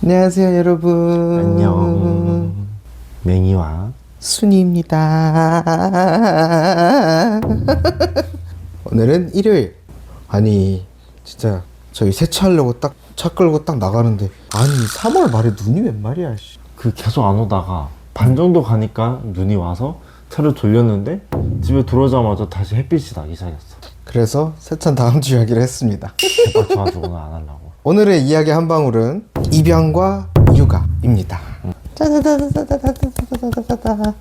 안녕하세요, 여러분. 안녕. 맹이와 순이입니다. 오늘은 일요일. 아니, 진짜 저희 세차하려고 딱 차 끌고 딱 나가는데, 아니 3월 말에 눈이 웬 말이야. 씨. 그 계속 안 오다가 반 정도 가니까 눈이 와서 차를 돌렸는데 집에 들어오자마자 다시 햇빛이 나기 시작했어. 그래서 세차는 다음 주 이야기를 했습니다. 개빡쳐가지고 오늘 안 하려고. 오늘의 이야기 한 방울은 입양과 육아입니다. 짜자자자자자자자자자자.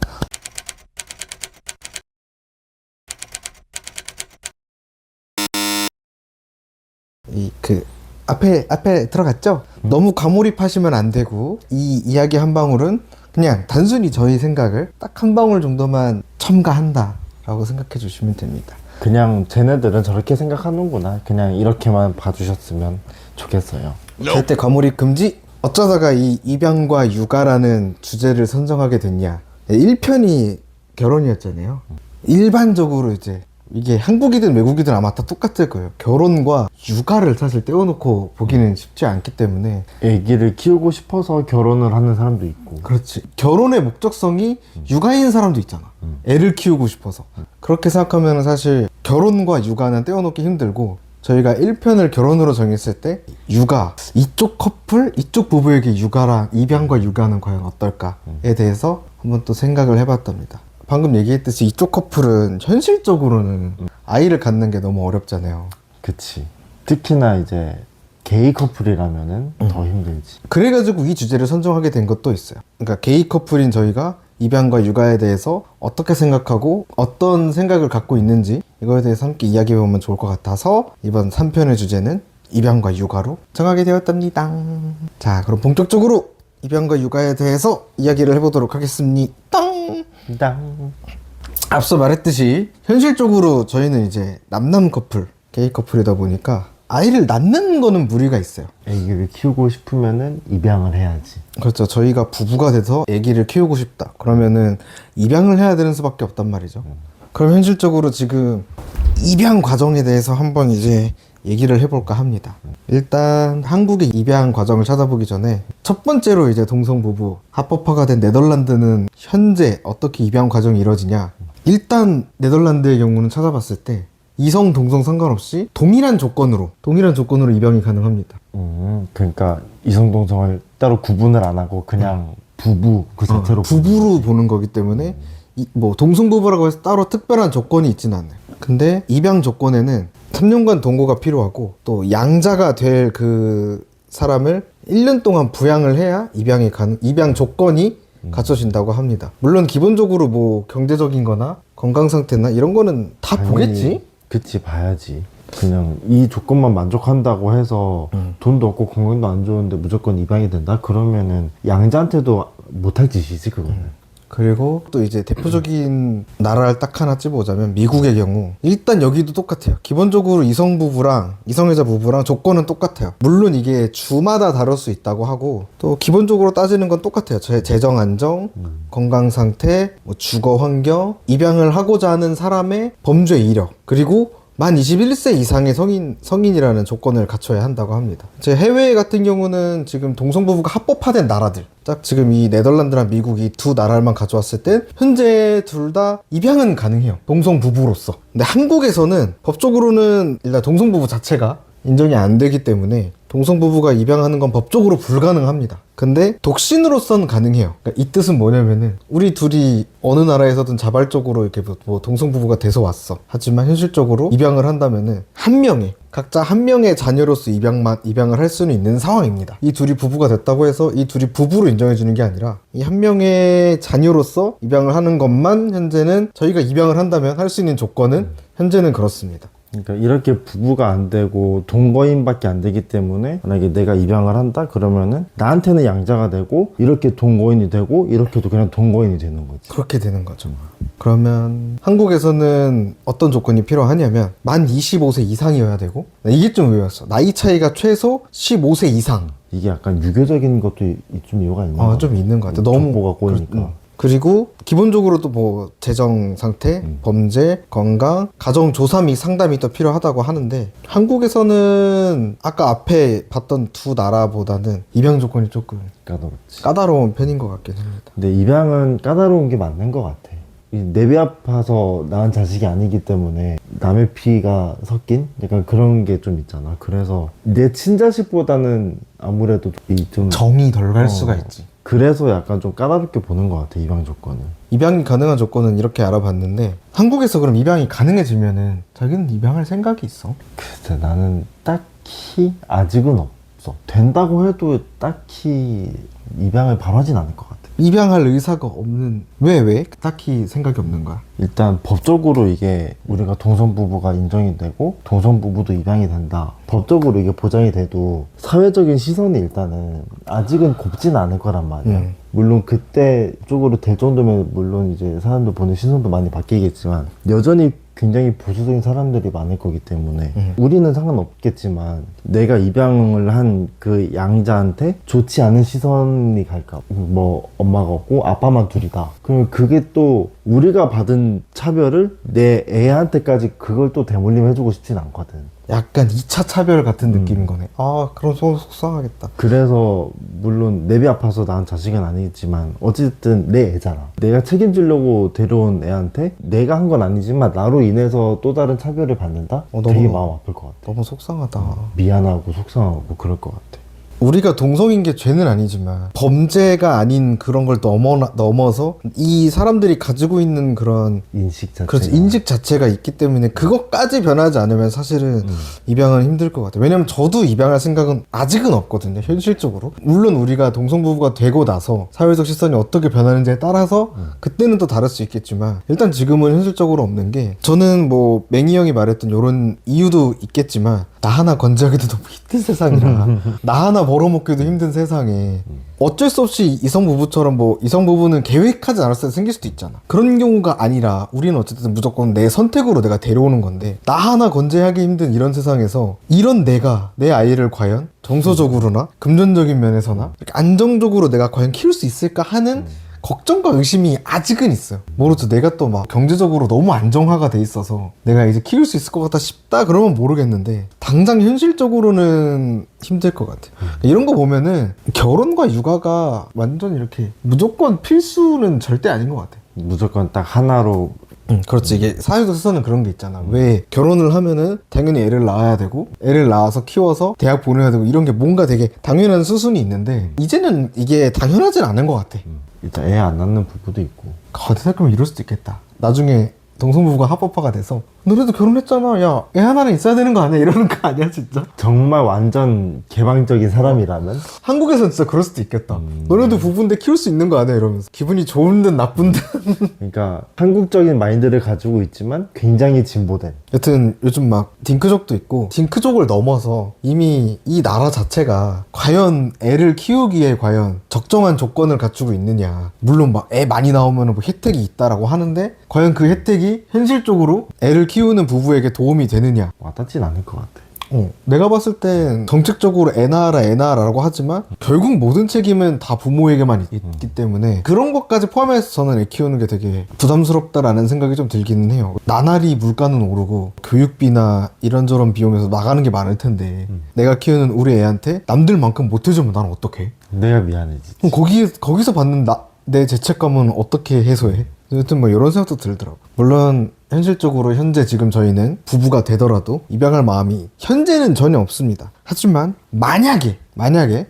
앞에 들어갔죠? 너무 과몰입하시면 안 되고, 이 이야기 한 방울은 그냥 단순히 저희 생각을 딱 한 방울 정도만 첨가한다 라고 생각해 주시면 됩니다. 그냥 쟤네들은 저렇게 생각하는구나. 그냥 이렇게만 봐주셨으면 좋겠어요. 절대 과몰입 금지! 어쩌다가 이 입양과 육아라는 주제를 선정하게 됐냐. 1편이 결혼이었잖아요. 일반적으로 이제 이게 한국이든 외국이든 아마 다 똑같을 거예요. 결혼과 육아를 사실 떼어놓고 보기는 쉽지 않기 때문에. 애기를 키우고 싶어서 결혼을 하는 사람도 있고. 그렇지. 결혼의 목적성이 육아인 사람도 있잖아. 애를 키우고 싶어서. 그렇게 생각하면 사실 결혼과 육아는 떼어놓기 힘들고, 저희가 1편을 결혼으로 정했을 때 육아, 이쪽 커플, 이쪽 부부에게 육아랑 입양과 육아는 과연 어떨까에 대해서 한번 또 생각을 해봤답니다. 방금 얘기했듯이 이쪽 커플은 현실적으로는 아이를 갖는 게 너무 어렵잖아요. 그치. 특히나 이제 게이 커플이라면은 더 힘들지. 그래가지고 이 주제를 선정하게 된 것도 있어요. 그러니까 게이 커플인 저희가 입양과 육아에 대해서 어떻게 생각하고 어떤 생각을 갖고 있는지 이거에 대해서 함께 이야기해보면 좋을 것 같아서 이번 3편의 주제는 입양과 육아로 정하게 되었답니다. 자, 그럼 본격적으로 입양과 육아에 대해서 이야기를 해보도록 하겠습니다. 땅. 앞서 말했듯이 현실적으로 저희는 이제 남남 커플, 게이 커플이다 보니까 아이를 낳는 거는 무리가 있어요. 애기를 키우고 싶으면은 입양을 해야지. 그렇죠. 저희가 부부가 돼서 아기를 키우고 싶다. 그러면은 입양을 해야 되는 수밖에 없단 말이죠. 그럼 현실적으로 지금 입양 과정에 대해서 한번 이제 얘기를 해볼까 합니다. 일단 한국의 입양 과정을 찾아보기 전에 첫 번째로 이제 동성부부 합법화가 된 네덜란드는 현재 어떻게 입양 과정이 이루어지냐. 일단 네덜란드의 경우는 찾아봤을 때 이성 동성 상관없이 동일한 조건으로 입양이 가능합니다. 그러니까 이성 동성을 따로 구분을 안 하고 그냥 부부 그 자체로 부부로 보는 거기 때문에 뭐 동성부부라고 해서 따로 특별한 조건이 있지는 않아요. 근데 입양 조건에는 3년간 동거가 필요하고 또 양자가 될 그 사람을 1년 동안 부양을 해야 입양 조건이 갖춰진다고 합니다. 물론 기본적으로 뭐 경제적인 거나 건강 상태나 이런 거는 다 보겠지? 그치, 봐야지. 그냥 이 조건만 만족한다고 해서 돈도 없고 건강도 안 좋은데 무조건 입양이 된다? 그러면은 양자한테도 못할 짓이지 그거는. 그리고 또 이제 대표적인 나라를 딱 하나 찝어보자면 미국의 경우 일단 여기도 똑같아요. 기본적으로 이성애자 부부랑 조건은 똑같아요. 물론 이게 주마다 다를 수 있다고 하고 또 기본적으로 따지는 건 똑같아요. 재정 안정, 건강 상태, 뭐 주거 환경, 입양을 하고자 하는 사람의 범죄 이력, 그리고 만 21세 이상의 성인이라는 조건을 갖춰야 한다고 합니다. 제 해외 같은 경우는 지금 동성부부가 합법화된 나라들, 딱 지금 이 네덜란드랑 미국 이 두 나라만 가져왔을 땐 현재 둘 다 입양은 가능해요. 동성부부로서. 근데 한국에서는 법적으로는 일단 동성부부 자체가 인정이 안 되기 때문에 동성부부가 입양하는 건 법적으로 불가능합니다. 근데 독신으로서는 가능해요. 그러니까 이 뜻은 뭐냐면은 우리 둘이 어느 나라에서든 자발적으로 이렇게 뭐 동성부부가 돼서 왔어. 하지만 현실적으로 입양을 한다면은 각자 한 명의 자녀로서 입양을 할 수는 있는 상황입니다. 이 둘이 부부가 됐다고 해서 이 둘이 부부로 인정해 주는 게 아니라 이 한 명의 자녀로서 입양을 하는 것만 현재는 저희가 입양을 한다면 할 수 있는 조건은 현재는 그렇습니다. 그러니까 이렇게 부부가 안 되고 동거인밖에 안 되기 때문에 만약에 내가 입양을 한다 그러면은 나한테는 양자가 되고 이렇게 동거인이 되고 이렇게도 그냥 동거인이 되는 거지. 그렇게 되는 거죠. 그러면 한국에서는 어떤 조건이 필요하냐면 만 25세 이상이어야 되고, 이게 좀 의외였어. 나이 차이가 최소 15세 이상. 이게 약간 유교적인 것도 좀 이유가 있나? 좀 있는 것 같아. 너무 족보가 꼬이니까. 그리고 기본적으로도 뭐 재정 상태, 범죄, 건강, 가정 조사 및 상담이 또 필요하다고 하는데 한국에서는 아까 앞에 봤던 두 나라보다는 입양 조건이 조금 까다롭지. 까다로운 편인 것 같긴 합니다. 근데 입양은 까다로운 게 맞는 것 같아. 내 배 아파서 낳은 자식이 아니기 때문에 남의 피가 섞인 약간 그런 게 좀 있잖아. 그래서 내 친자식보다는 아무래도 좀 정이 덜 갈 어. 수가 있지. 그래서 약간 좀 까다롭게 보는 것 같아, 입양 조건은. 입양이 가능한 조건은 이렇게 알아봤는데 한국에서 그럼 입양이 가능해지면은 자기는 입양할 생각이 있어? 글쎄, 나는 딱히 아직은 없어. 된다고 해도 딱히 입양을 바라진 않을 것 같아. 입양할 의사가 없는 왜? 딱히 생각이 없는 거야? 일단 법적으로 이게 우리가 동성부부가 인정이 되고 동성부부도 입양이 된다, 법적으로 이게 보장이 돼도 사회적인 시선이 일단은 아직은 곱진 않을 거란 말이야. 물론 그때 쪽으로 될 정도면 물론 이제 사람들 보는 시선도 많이 바뀌겠지만 여전히 굉장히 보수적인 사람들이 많을 거기 때문에 우리는 상관없겠지만 내가 입양을 한 그 양자한테 좋지 않은 시선이 갈까. 뭐 엄마가 없고 아빠만 둘이다, 그러면 그게 또 우리가 받은 차별을 내 애한테까지 그걸 또 대물림 해주고 싶진 않거든. 약간 2차 차별 같은 느낌인 거네. 아, 그럼 속상하겠다. 그래서 물론 내 배 아파서 낳은 자식은 아니지만 어쨌든 내 애잖아. 내가 책임지려고 데려온 애한테 내가 한 건 아니지만 나로 인해서 또 다른 차별을 받는다? 되게 마음 아플 것 같아. 너무 속상하다. 미안하고 속상하고 그럴 것 같아. 우리가 동성인 게 죄는 아니지만 범죄가 아닌 그런 걸 넘어서 이 사람들이 가지고 있는 그런 인식 자체가. 그렇지, 인식 자체가 있기 때문에 그것까지 변하지 않으면 사실은 입양은 힘들 것 같아요. 왜냐면 저도 입양할 생각은 아직은 없거든요, 현실적으로. 물론 우리가 동성부부가 되고 나서 사회적 시선이 어떻게 변하는지에 따라서 그때는 또 다를 수 있겠지만 일단 지금은 현실적으로 없는 게, 저는 뭐 맹이 형이 말했던 이런 이유도 있겠지만 나 하나 건재하기도 너무 힘든 세상이라 나 하나 벌어먹기도 힘든 세상에 어쩔 수 없이 이성부부처럼 뭐 이성부부는 계획하지 않았을 때 생길 수도 있잖아. 그런 경우가 아니라 우리는 어쨌든 무조건 내 선택으로 내가 데려오는 건데, 나 하나 건재하기 힘든 이런 세상에서 이런 내가 내 아이를 과연 정서적으로나 금전적인 면에서나 이렇게 안정적으로 내가 과연 키울 수 있을까 하는 걱정과 의심이 아직은 있어요. 모르죠. 내가 또 막 경제적으로 너무 안정화가 돼 있어서 내가 이제 키울 수 있을 것 같다 싶다 그러면 모르겠는데 당장 현실적으로는 힘들 것 같아요. 이런 거 보면은 결혼과 육아가 완전 이렇게 무조건 필수는 절대 아닌 것 같아요. 무조건 딱 하나로. 그렇지. 이게 사회적 시선은 그런 게 있잖아. 왜 결혼을 하면은 당연히 애를 낳아야 되고 애를 낳아서 키워서 대학 보내야 되고 이런 게 뭔가 되게 당연한 수순이 있는데 이제는 이게 당연하진 않은 것 같아. 일단 애 안 낳는 부부도 있고. 어떻게 생각하면 이럴 수도 있겠다. 나중에 동성부부가 합법화가 돼서 너네도 결혼했잖아, 야 애 하나는 있어야 되는 거 아니야? 이러는 거 아니야 진짜? 정말 완전 개방적인 사람이라면. 한국에서는 진짜 그럴 수도 있겠다. 너네도 부부인데 키울 수 있는 거 아니야? 이러면서 기분이 좋은 듯 나쁜 듯. 그러니까 한국적인 마인드를 가지고 있지만 굉장히 진보된. 여튼 요즘 막 딩크족도 있고 딩크족을 넘어서 이미 이 나라 자체가 과연 애를 키우기에 과연 적정한 조건을 갖추고 있느냐. 물론 막 애 많이 나오면 뭐 혜택이 있다라고 하는데 과연 그 혜택이 현실적으로 애를 키우는 부부에게 도움이 되느냐. 와닿진 않을 것 같아. 내가 봤을 땐 정책적으로 애 낳아라라고 하지만 결국 모든 책임은 다 부모에게만 있기 때문에 그런 것까지 포함해서 저는 애 키우는 게 되게 부담스럽다라는 생각이 좀 들기는 해요. 나날이 물가는 오르고 교육비나 이런저런 비용에서 나가는 게 많을 텐데 내가 키우는 우리 애한테 남들만큼 못 해주면 나는 어떡해? 내가 미안해지. 그럼 거기서 받는 내 죄책감은 어떻게 해소해? 여튼 뭐 이런 생각도 들더라고. 물론 현실적으로 현재 지금 저희는 부부가 되더라도 입양할 마음이 현재는 전혀 없습니다. 하지만 만약에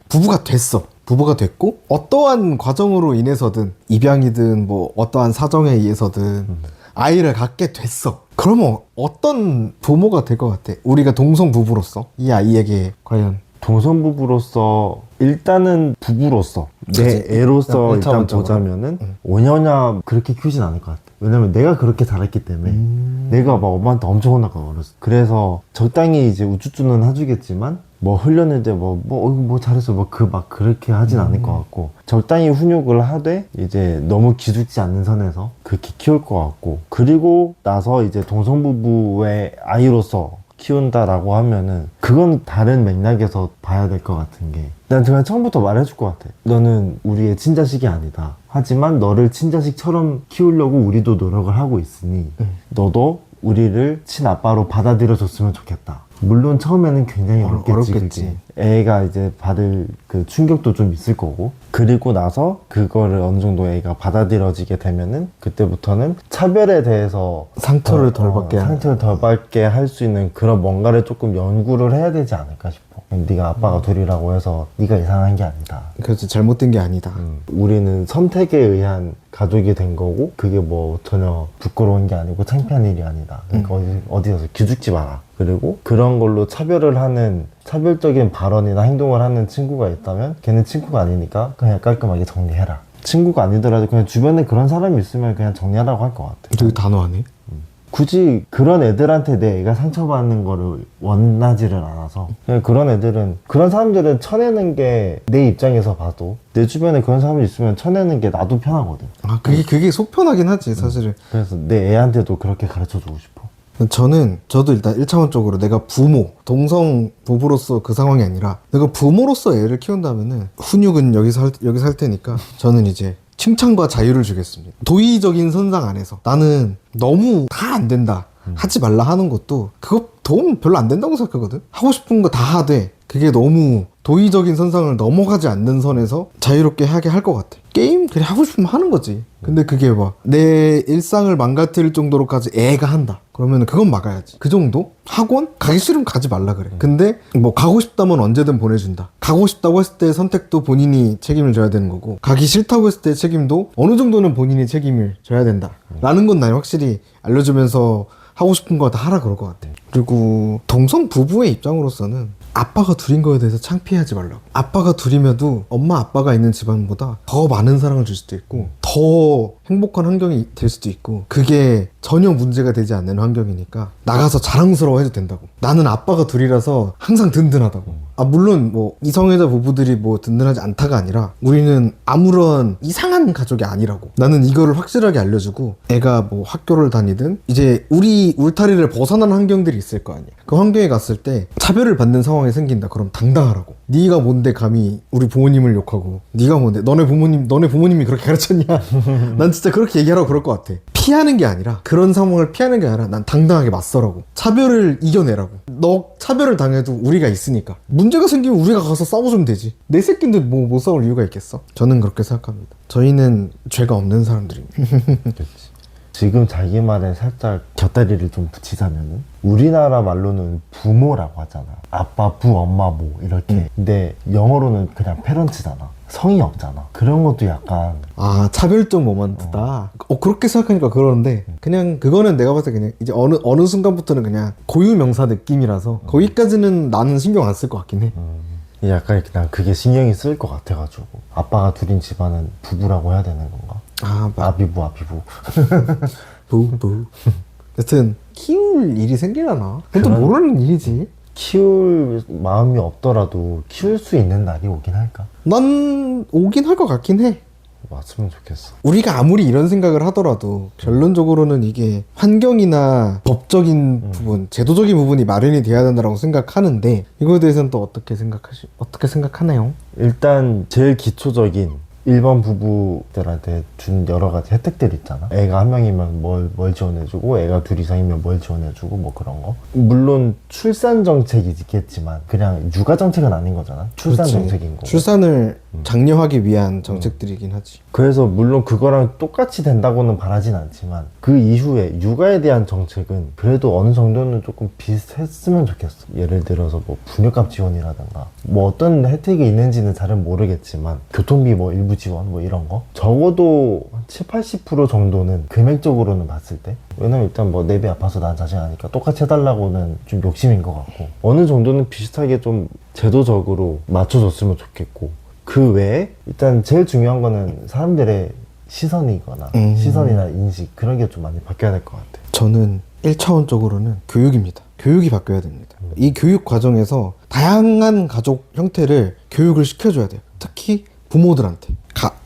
부부가 됐고 어떠한 과정으로 인해서든 입양이든 뭐 어떠한 사정에 의해서든 아이를 갖게 됐어. 그러면 어떤 부모가 될 것 같아? 우리가 동성 부부로서 이 아이에게 과연 동성부부로서 일단은 부부로서 내 그치. 애로서 일단 일차원적으로. 보자면은 오냐오냐 그렇게 키우진 않을 것 같아. 왜냐면 내가 그렇게 자랐기 때문에 내가 막 엄마한테 엄청 혼나고 어렸어. 그래서 적당히 이제 우쭈쭈는 해주겠지만 뭐 흘렸는데 뭐 잘했어 막 그렇게 하진 않을 것 같고 적당히 훈육을 하되 이제 너무 기죽지 않는 선에서 그렇게 키울 것 같고, 그리고 나서 이제 동성부부의 아이로서 키운다라고 하면은 그건 다른 맥락에서 봐야 될 것 같은 게, 난 그냥 처음부터 말해줄 것 같아. 너는 우리의 친자식이 아니다. 하지만 너를 친자식처럼 키우려고 우리도 노력을 하고 있으니 너도 우리를 친아빠로 받아들여줬으면 좋겠다. 물론 처음에는 굉장히 어렵겠지. 그게. 애가 이제 받을 그 충격도 좀 있을 거고, 그리고 나서 그거를 어느 정도 애가 받아들여지게 되면은 그때부터는 차별에 대해서 상처를 덜 받게 상처를 덜 받게 할 수 있는 그런 뭔가를 조금 연구를 해야 되지 않을까 싶어. 네가 아빠가 둘이라고 해서 네가 이상한 게 아니다. 그래서 잘못된 게 아니다. 우리는 선택에 의한 가족이 된 거고, 그게 뭐 전혀 부끄러운 게 아니고 창피한 일이 아니다. 그러니까 어디서 기죽지 마라. 그리고 그런 걸로 차별을 하는, 차별적인 발언이나 행동을 하는 친구가 있다면 걔는 친구가 아니니까 그냥 깔끔하게 정리해라. 친구가 아니더라도 그냥 주변에 그런 사람이 있으면 그냥 정리하라고 할 것 같아. 되게 단호하네. 굳이 그런 애들한테 내 애가 상처받는 거를 원하지를 않아서, 그냥 그런 애들은, 그런 사람들은 쳐내는 게 내 입장에서 봐도, 내 주변에 그런 사람이 있으면 쳐내는 게 나도 편하거든. 아, 그게 속 편하긴 하지, 사실은. 그래서 내 애한테도 그렇게 가르쳐주고 싶어. 저도 일단 1차원적으로 내가 부모, 동성 부부로서 그 상황이 아니라 내가 부모로서 애를 키운다면은 훈육은 여기서 할 테니까 저는 이제 칭찬과 자유를 주겠습니다. 도의적인 선상 안에서 나는 너무 다 안 된다, 하지 말라 하는 것도 그거 도움 별로 안 된다고 생각하거든. 하고 싶은 거 다 하되 그게 너무 도의적인 선상을 넘어가지 않는 선에서 자유롭게 하게 할 것 같아. 게임 그냥 하고 싶으면 하는 거지. 근데 그게 막 내 일상을 망가뜨릴 정도로까지 애가 한다 그러면 그건 막아야지. 그 정도? 학원? 가기 싫으면 가지 말라 그래. 근데 뭐 가고 싶다면 언제든 보내준다. 가고 싶다고 했을 때 선택도 본인이 책임을 져야 되는 거고, 가기 싫다고 했을 때 책임도 어느 정도는 본인이 책임을 져야 된다 라는 건 난 확실히 알려주면서 하고 싶은 거 다 하라 그럴 것 같아. 그리고 동성 부부의 입장으로서는 아빠가 둘인 거에 대해서 창피하지 말라고. 아빠가 둘임에도 엄마 아빠가 있는 집안보다 더 많은 사랑을 줄 수도 있고 더 행복한 환경이 될 수도 있고, 그게 전혀 문제가 되지 않는 환경이니까 나가서 자랑스러워해도 된다고. 나는 아빠가 둘이라서 항상 든든하다고. 아, 물론 뭐 이성애자 부부들이 뭐 든든하지 않다가 아니라 우리는 아무런 이상한 가족이 아니라고. 나는 이거를 확실하게 알려주고, 애가 뭐 학교를 다니든 이제 우리 울타리를 벗어난 환경들이 있을 거 아니야. 그 환경에 갔을 때 차별을 받는 상황이 생긴다 그럼 당당하라고. 네가 뭔데 감히 우리 부모님을 욕하고, 네가 뭔데 너네 부모님이 그렇게 가르쳤냐. 난 진짜 그렇게 얘기하라고 그럴 것 같아. 피하는 게 아니라, 그런 상황을 피하는 게 아니라 난 당당하게 맞서라고. 차별을 이겨내라고. 너 차별을 당해도 우리가 있으니까. 문제가 생기면 우리가 가서 싸워주면 되지. 내 새끼인데 뭐 못 싸울 이유가 있겠어? 저는 그렇게 생각합니다. 저희는 죄가 없는 사람들입니다. 그렇지. 지금 자기 말에 살짝 곁다리를 좀 붙이자면은, 우리나라 말로는 부모라고 하잖아. 아빠, 부, 엄마, 모 이렇게. 근데 영어로는 그냥 페런츠잖아. 성이 없잖아. 그런 것도 약간, 아, 차별적 모먼트다. 그렇게 생각하니까 그러는데, 그냥 그거는 내가 봤을 때 그냥 이제 어느 순간부터는 그냥 고유명사 느낌이라서 거기까지는 나는 신경 안 쓸 것 같긴 해. 약간 그냥 그게 신경이 쓰일 것 같아가지고. 아빠가 둘인 집안은 부부라고 해야 되는 건가? 아, 아비부. 부부. 여튼 키울 일이 생기려나? 그것도 모르는 일이지. 키울 마음이 없더라도 키울 수 있는 날이 오긴 할까? 난 오긴 할 것 같긴 해. 왔으면 좋겠어. 우리가 아무리 이런 생각을 하더라도 결론적으로는 이게 환경이나 법적인 부분, 제도적인 부분이 마련이 돼야 된다고 생각하는데, 이거에 대해서는 또 어떻게 생각하나요? 일단 제일 기초적인 일반 부부들한테 준 여러 가지 혜택들 있잖아. 애가 한 명이면 뭘 지원해주고, 애가 둘 이상이면 뭘 지원해주고, 뭐 그런 거. 물론 출산 정책이 있겠지만 그냥 육아 정책은 아닌 거잖아. 출산 그렇지. 정책인 거고. 출산을 장려하기 위한 정책들이긴 하지. 그래서 물론 그거랑 똑같이 된다고는 바라진 않지만, 그 이후에 육아에 대한 정책은 그래도 어느 정도는 조금 비슷했으면 좋겠어. 예를 들어서 뭐 분유값 지원이라든가, 뭐 어떤 혜택이 있는지는 잘은 모르겠지만 교통비 뭐 일부 지원 뭐 이런 거 적어도 한 70-80% 정도는 금액적으로는 봤을 때, 왜냐면 일단 뭐 내비 아파서 난 자식하니까 똑같이 해달라고는 좀 욕심인 것 같고, 어느 정도는 비슷하게 좀 제도적으로 맞춰줬으면 좋겠고, 그 외에 일단 제일 중요한 거는 사람들의 시선이거나 시선이나 인식, 그런 게 좀 많이 바뀌어야 될 것 같아. 저는 1차원적으로는 교육입니다. 교육이 바뀌어야 됩니다. 이 교육 과정에서 다양한 가족 형태를 교육을 시켜줘야 돼요. 특히 부모들한테,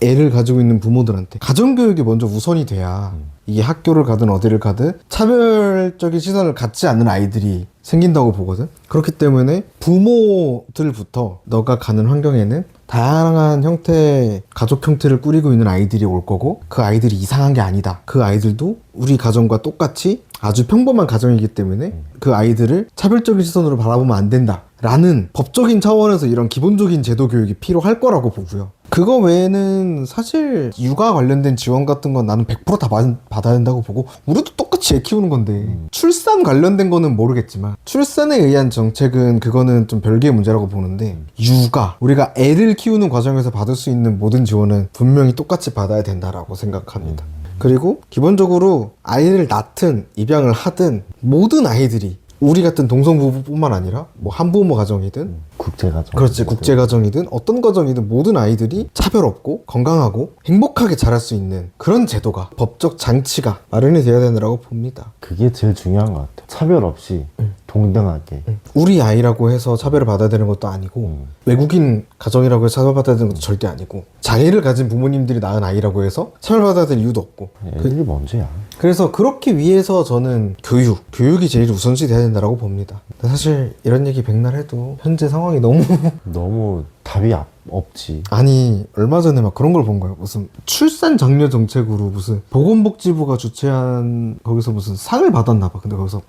애를 가지고 있는 부모들한테 가정교육이 먼저 우선이 돼야 이게 학교를 가든 어디를 가든 차별적인 시선을 갖지 않는 아이들이 생긴다고 보거든. 그렇기 때문에 부모들부터 너가 가는 환경에는 다양한 형태의 가족 형태를 꾸리고 있는 아이들이 올 거고, 그 아이들이 이상한 게 아니다. 그 아이들도 우리 가정과 똑같이 아주 평범한 가정이기 때문에 그 아이들을 차별적인 시선으로 바라보면 안 된다 라는 법적인 차원에서 이런 기본적인 제도 교육이 필요할 거라고 보고요. 그거 외에는 사실 육아 관련된 지원 같은 건 나는 100%다 받아야 된다고 보고, 우리도 똑같이 애 키우는 건데 출산 관련된 거는 모르겠지만 출산에 의한 정책은 그거는 좀 별개의 문제라고 보는데, 육아, 우리가 애를 키우는 과정에서 받을 수 있는 모든 지원은 분명히 똑같이 받아야 된다라고 생각합니다. 그리고 기본적으로 아이를 낳든 입양을 하든 모든 아이들이, 우리 같은 동성부부뿐만 아니라 뭐 한부모 가정이든 국제가정. 그렇지, 국제가정이든 어떤 가정이든 모든 아이들이 차별 없고 건강하고 행복하게 자랄 수 있는 그런 제도가, 법적 장치가 마련이 되어야 되느라고 봅니다. 그게 제일 중요한 것 같아. 차별 없이 동등하게. 우리 아이라고 해서 차별을 받아야 되는 것도 아니고 외국인 가정이라고 해서 차별받아야 되는 것도 절대 아니고, 장애를 가진 부모님들이 낳은 아이라고 해서 차별받아야 될 이유도 없고. 애들이 먼저야. 그래서 그렇게 위해서 저는 교육이 제일 우선시 돼야 된다고 봅니다. 근데 사실 이런 얘기 백날 해도 현재 상황이 너무 답이 없지. 아니, 얼마 전에 막 그런 걸 본 거예요. 무슨 출산 장려 정책으로 무슨 보건복지부가 주최한 거기서 무슨 상을 받았나 봐. 근데 거기서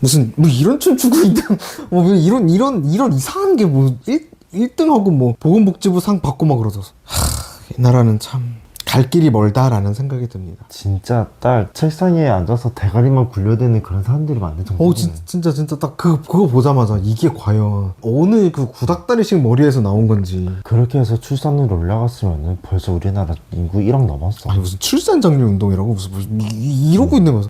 무슨 뭐 이런 춤추고 있는 뭐 이런 이상한 게 뭐 1등하고 뭐 보건복지부 상 받고 막 그러더라고. 이 나라는 참 갈 길이 멀다라는 생각이 듭니다. 진짜 딱 책상에 앉아서 대가리만 굴려대는 그런 사람들이 많네, 정말. 진짜 딱 그거 보자마자 이게 과연 어느 그 구닥다리식 머리에서 나온 건지. 그렇게 해서 출산율 올라갔으면 벌써 우리나라 인구 1억 넘었어. 아니, 무슨 출산 장려 운동이라고 무슨 이러고 있는 거죠.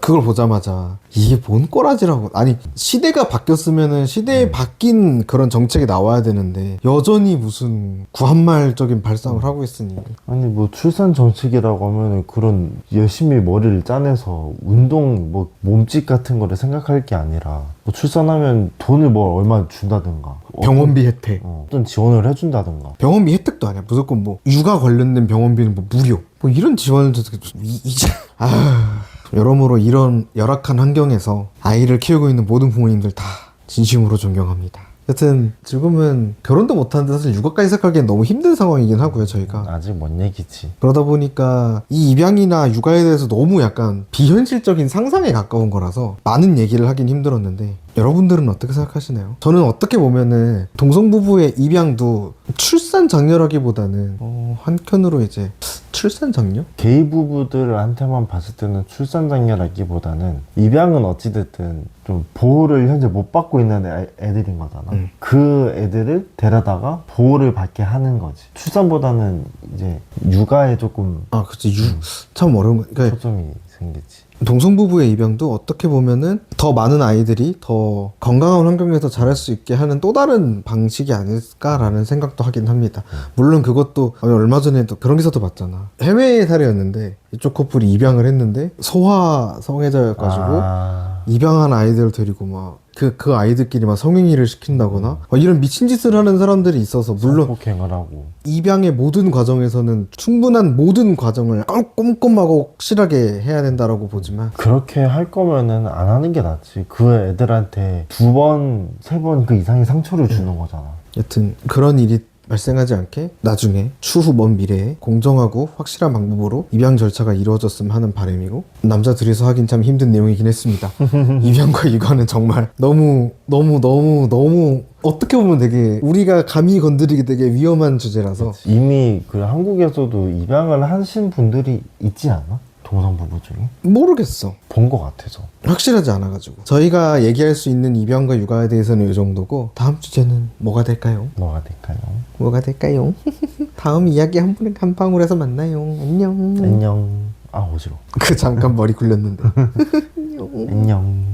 그걸 보자마자 이게 뭔 꼬라지라고. 아니, 시대가 바뀌었으면은 시대에 바뀐 그런 정책이 나와야 되는데 여전히 무슨 구한말적인 발상을 하고 있으니. 아니 뭐 출산 정책이라고 하면은 그런 열심히 머리를 짜내서 운동 뭐 몸집 같은 거를 생각할 게 아니라, 뭐 출산하면 돈을 뭐 얼마 준다든가, 병원비 혜택, 어떤 지원을 해준다든가. 병원비 혜택도 아니야. 무조건 뭐 육아 관련된 병원비는 뭐 무료, 뭐 이런 지원을 이제 여러모로 이런 열악한 환경에서 아이를 키우고 있는 모든 부모님들 다 진심으로 존경합니다. 여튼 지금은 결혼도 못하는데 사실 육아까지 생각하기엔 너무 힘든 상황이긴 하고요, 저희가. 아직 먼 얘기지. 그러다 보니까 이 입양이나 육아에 대해서 너무 약간 비현실적인 상상에 가까운 거라서 많은 얘기를 하긴 힘들었는데, 여러분들은 어떻게 생각하시나요? 저는 어떻게 보면은 동성부부의 입양도 출산 장려라기보다는 한켠으로 이제 출산 장려? 게이 부부들한테만 봤을 때는 출산 장려라기보다는 입양은 어찌됐든 좀 보호를 현재 못 받고 있는 애들인 거잖아. 그 애들을 데려다가 보호를 받게 하는 거지. 출산보다는 이제 육아에 조금 그치. 참 어려운 거. 그러니까 초점이 생기지. 동성부부의 입양도 어떻게 보면은 더 많은 아이들이 더 건강한 환경에서 자랄 수 있게 하는 또 다른 방식이 아닐까라는 생각도 하긴 합니다. 물론 그것도 얼마 전에도 그런 기사도 봤잖아. 해외 사례였는데 이쪽 커플이 입양을 했는데 소아 성애자여가지고 입양한 아이들을 데리고 막 그 아이들끼리 막 성행위를 시킨다거나 이런 미친 짓을 하는 사람들이 있어서, 물론 성폭행을 하고. 입양의 모든 과정에서는 충분한 모든 과정을 꼼꼼하고 확실하게 해야 된다라고 보지만, 그렇게 할 거면은 안 하는 게 낫지. 그 애들한테 2번, 3번 그 이상의 상처를 주는 거잖아. 여튼 그런 일이 발생하지 않게 나중에 추후 먼 미래에 공정하고 확실한 방법으로 입양 절차가 이루어졌으면 하는 바람이고, 남자 둘이서 하긴 참 힘든 내용이긴 했습니다. 입양과 육아는 정말 너무 어떻게 보면 되게 우리가 감히 건드리기 되게 위험한 주제라서. 이미 그 한국에서도 입양을 하신 분들이 있지 않아? 동성부부 중에? 모르겠어. 본 것 같아서. 확실하지 않아가지고. 저희가 얘기할 수 있는 입양과 육아에 대해서는 이 정도고, 다음 주제는 뭐가 될까요? 뭐가 될까요? 다음 이야기 한 방울에서 만나요. 안녕. 안녕. 아, 어지러워. 잠깐 머리 굴렸는데. 안녕.